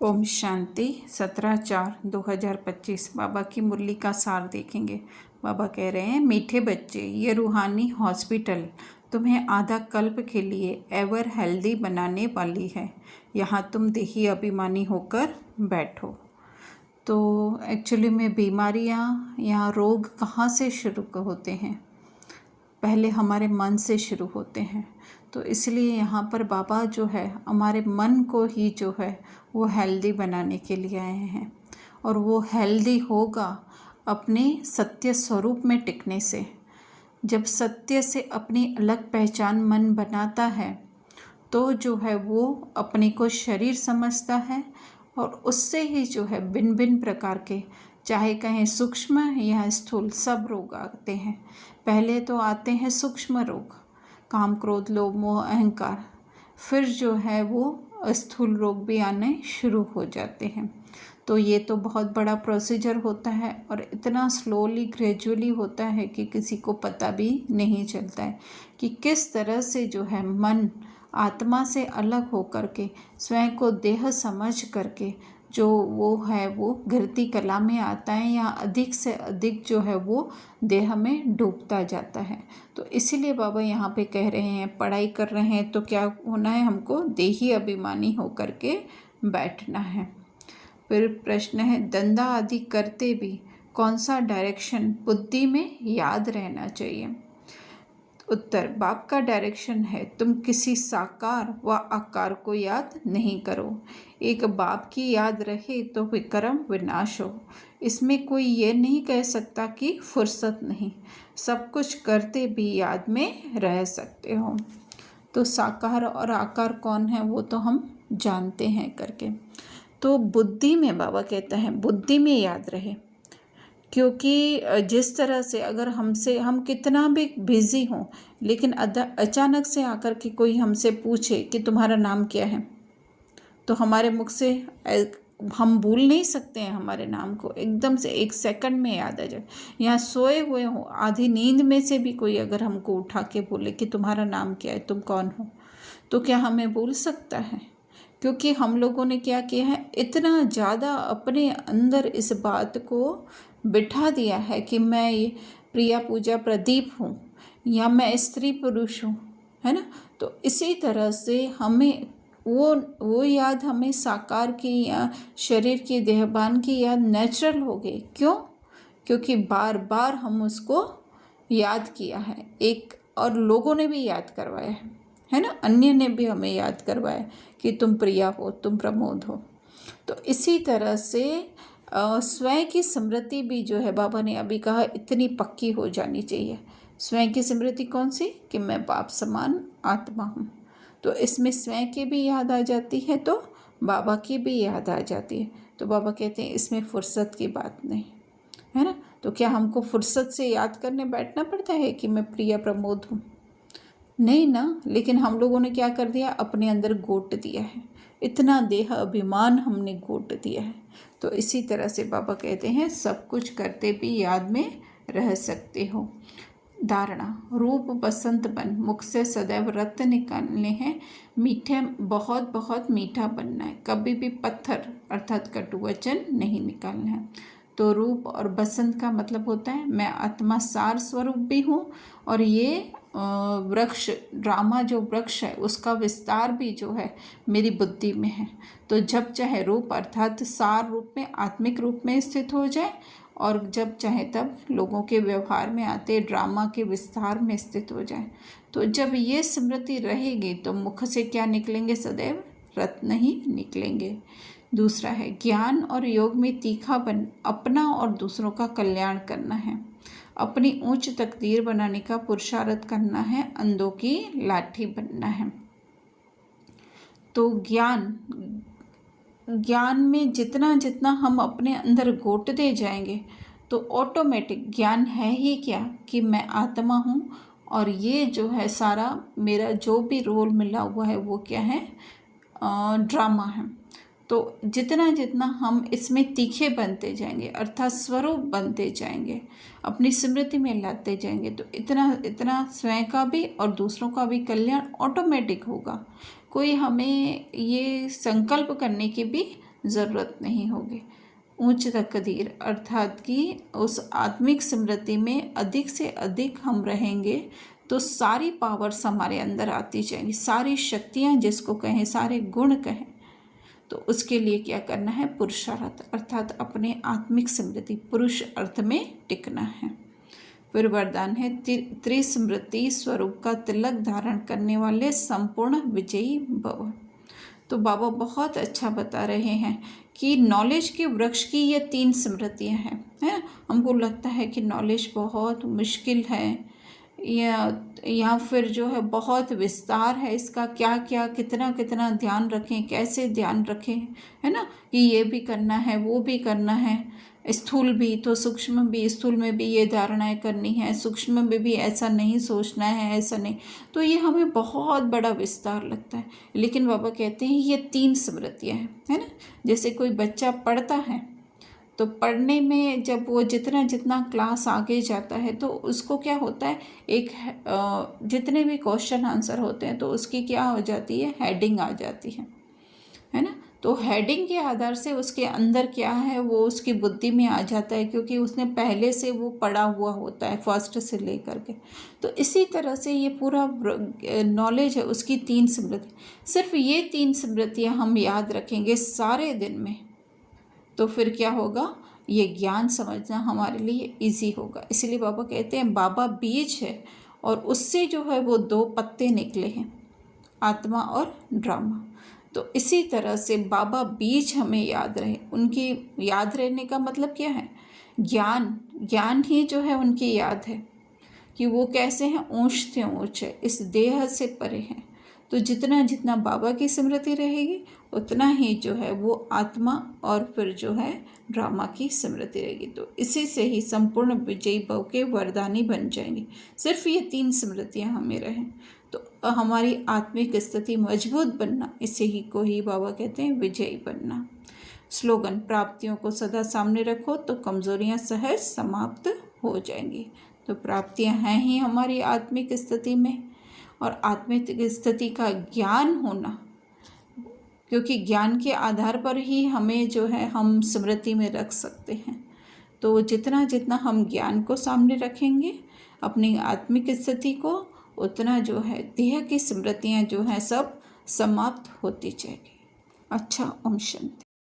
ओम शांति 17/4/2025 बाबा की मुरली का सार देखेंगे। बाबा कह रहे हैं, मीठे बच्चे, ये रूहानी हॉस्पिटल तुम्हें आधा कल्प के लिए एवर हेल्दी बनाने वाली है। यहाँ तुम देही अभिमानी होकर बैठो। तो एक्चुअली में बीमारियाँ या रोग कहाँ से शुरू होते हैं? पहले हमारे मन से शुरू होते हैं। तो इसलिए यहाँ पर बाबा जो है हमारे मन को ही जो है वो हेल्दी बनाने के लिए आए हैं, और वो हेल्दी होगा अपने सत्य स्वरूप में टिकने से। जब सत्य से अपनी अलग पहचान मन बनाता है तो जो है वो अपने को शरीर समझता है, और उससे ही जो है भिन्न भिन्न प्रकार के, चाहे कहें सूक्ष्म या स्थूल, सब रोग आते हैं। पहले तो आते हैं सूक्ष्म रोग, काम क्रोध लोभ मोह अहंकार, फिर जो है वो स्थूल रोग भी आने शुरू हो जाते हैं। तो ये तो बहुत बड़ा प्रोसीजर होता है, और इतना स्लोली ग्रेजुअली होता है कि किसी को पता भी नहीं चलता है कि किस तरह से जो है मन आत्मा से अलग होकर के स्वयं को देह समझ करके जो वो है वो गिरती कला में आता है, या अधिक से अधिक जो है वो देह में डूबता जाता है। तो इसीलिए बाबा यहाँ पे कह रहे हैं, पढ़ाई कर रहे हैं तो क्या होना है, हमको देही अभिमानी होकर के बैठना है। फिर प्रश्न है, धंधा आदि करते भी कौन सा डायरेक्शन बुद्धि में याद रहना चाहिए? उत्तर, बाप का डायरेक्शन है, तुम किसी साकार व आकार को याद नहीं करो। एक बाप की याद रहे तो विक्रम विनाश हो। इसमें कोई ये नहीं कह सकता कि फुर्सत नहीं, सब कुछ करते भी याद में रह सकते हो। तो साकार और आकार कौन है वो तो हम जानते हैं करके। तो बुद्धि में बाबा कहता है बुद्धि में याद रहे, क्योंकि जिस तरह से अगर हम कितना भी बिजी हों, लेकिन अचानक से आकर के कोई हमसे पूछे कि तुम्हारा नाम क्या है, तो हमारे मुख से हम भूल नहीं सकते हैं हमारे नाम को, एकदम से एक सेकंड में याद आ जाए। यहाँ सोए हुए हो, आधी नींद में से भी कोई अगर हमको उठा के बोले कि तुम्हारा नाम क्या है, तुम कौन हो, तो क्या हमें भूल सकता है? क्योंकि हम लोगों ने क्या किया है, इतना ज़्यादा अपने अंदर इस बात को बिठा दिया है कि मैं ये प्रिया पूजा प्रदीप हूँ, या मैं स्त्री पुरुष हूँ, है ना। तो इसी तरह से हमें वो याद हमें साकार की या शरीर की देहभान की याद नेचुरल हो गई। क्यों? क्योंकि बार बार हम उसको याद किया है, एक और लोगों ने भी याद करवाया है ना, अन्य ने भी हमें याद करवाया कि तुम प्रिया हो, तुम प्रमोद हो। तो इसी तरह से स्वयं की स्मृति भी जो है बाबा ने अभी कहा इतनी पक्की हो जानी चाहिए। स्वयं की स्मृति कौन सी? कि मैं बाप समान आत्मा हूँ। तो इसमें स्वयं की भी याद आ जाती है, तो बाबा की भी याद आ जाती है। तो बाबा कहते हैं इसमें फुर्सत की बात नहीं है ना। तो क्या हमको फुर्सत से याद करने बैठना पड़ता है कि मैं प्रिया प्रमोद हूँ? नहीं ना। लेकिन हम लोगों ने क्या कर दिया, अपने अंदर गोट दिया है, इतना देह अभिमान हमने गोट दिया है। तो इसी तरह से बाबा कहते हैं सब कुछ करते भी याद में रह सकते हो। धारणा, रूप बसंत बन, मुख से सदैव रत्न निकालने हैं, मीठे बहुत बहुत मीठा बनना है, कभी भी पत्थर अर्थात कटु वचन नहीं निकालना है। तो रूप और बसंत का मतलब होता है मैं आत्मा सार स्वरूप भी हूँ, और ये वृक्ष ड्रामा जो वृक्ष है उसका विस्तार भी जो है मेरी बुद्धि में है। तो जब चाहे रूप अर्थात सार रूप में आत्मिक रूप में स्थित हो जाए, और जब चाहे तब लोगों के व्यवहार में आते ड्रामा के विस्तार में स्थित हो जाए। तो जब ये स्मृति रहेगी तो मुख से क्या निकलेंगे? सदैव रत्न ही निकलेंगे। दूसरा है ज्ञान और योग में तीखा बन, अपना और दूसरों का कल्याण करना है, अपनी ऊंच तकदीर बनाने का पुरुषार्थ करना है, अंधों की लाठी बनना है। तो ज्ञान में जितना जितना हम अपने अंदर घोटते जाएंगे तो ऑटोमेटिक ज्ञान है ही क्या कि मैं आत्मा हूँ, और ये जो है सारा मेरा जो भी रोल मिला हुआ है वो क्या है? ड्रामा है। तो जितना जितना हम इसमें तीखे बनते जाएंगे अर्थात स्वरूप बनते जाएंगे, अपनी स्मृति में लाते जाएंगे, तो इतना इतना स्वयं का भी और दूसरों का भी कल्याण ऑटोमेटिक होगा। कोई हमें ये संकल्प करने की भी ज़रूरत नहीं होगी। उच्च तकदीर अर्थात कि उस आत्मिक स्मृति में अधिक से अधिक हम रहेंगे तो सारी पावर्स हमारे अंदर आती जाएंगी, सारी शक्तियाँ जिसको कहें, सारे गुण कहें। तो उसके लिए क्या करना है? पुरुषार्थ अर्थात अपने आत्मिक स्मृति पुरुष अर्थ में टिकना है। फिर वरदान है त्रिस्मृति स्वरूप का तिलक धारण करने वाले संपूर्ण विजयी भव। तो बाबा बहुत अच्छा बता रहे हैं कि नॉलेज के वृक्ष की ये 3 स्मृतियाँ हैं, है। हमको लगता है कि नॉलेज बहुत मुश्किल है या फिर जो है बहुत विस्तार है इसका, क्या क्या कितना कितना ध्यान रखें, कैसे ध्यान रखें, है ना, कि ये भी करना है वो भी करना है, स्थूल भी तो सूक्ष्म भी, स्थूल में भी ये धारणाएं करनी है, सूक्ष्म में भी ऐसा नहीं सोचना है, ऐसा नहीं। तो ये हमें बहुत बड़ा विस्तार लगता है, लेकिन बाबा कहते हैं ये 3 स्मृतियाँ हैं, है ना। जैसे कोई बच्चा पढ़ता है तो पढ़ने में जब वो जितना जितना क्लास आगे जाता है तो उसको क्या होता है, एक जितने भी क्वेश्चन आंसर होते हैं तो उसकी क्या हो जाती है, हेडिंग आ जाती है ना। तो हेडिंग के आधार से उसके अंदर क्या है वो उसकी बुद्धि में आ जाता है, क्योंकि उसने पहले से वो पढ़ा हुआ होता है फर्स्ट से लेकर के। तो इसी तरह से ये पूरा नॉलेज है उसकी 3 स्मृति, सिर्फ ये 3 स्मृतियाँ हम याद रखेंगे सारे दिन में, तो फिर क्या होगा, ये ज्ञान समझना हमारे लिए इजी होगा। इसलिए बाबा कहते हैं बाबा बीज है और उससे जो है वो 2 पत्ते निकले हैं, आत्मा और ड्रामा। तो इसी तरह से बाबा बीज हमें याद रहे, उनकी याद रहने का मतलब क्या है, ज्ञान ही जो है उनकी याद है कि वो कैसे हैं, ऊंच से ऊंच है, इस देह से परे हैं। तो जितना जितना बाबा की स्मृति रहेगी उतना ही जो है वो आत्मा और फिर जो है ड्रामा की स्मृति रहेगी। तो इसी से ही संपूर्ण विजयी भव के वरदानी बन जाएंगे, सिर्फ ये 3 स्मृतियाँ हमें रहें तो हमारी आत्मिक स्थिति मजबूत बनना, इसे ही को ही बाबा कहते हैं विजयी बनना। स्लोगन, प्राप्तियों को सदा सामने रखो तो कमजोरियां सहज समाप्त हो जाएंगी। तो प्राप्तियां हैं ही हमारी आत्मिक स्थिति में, और आत्मिक स्थिति का ज्ञान होना, क्योंकि ज्ञान के आधार पर ही हमें जो है हम स्मृति में रख सकते हैं। तो जितना जितना हम ज्ञान को सामने रखेंगे अपनी आत्मिक स्थिति को, उतना जो है देह की स्मृतियाँ जो हैं सब समाप्त होती जाएगी। अच्छा, ओम शांति।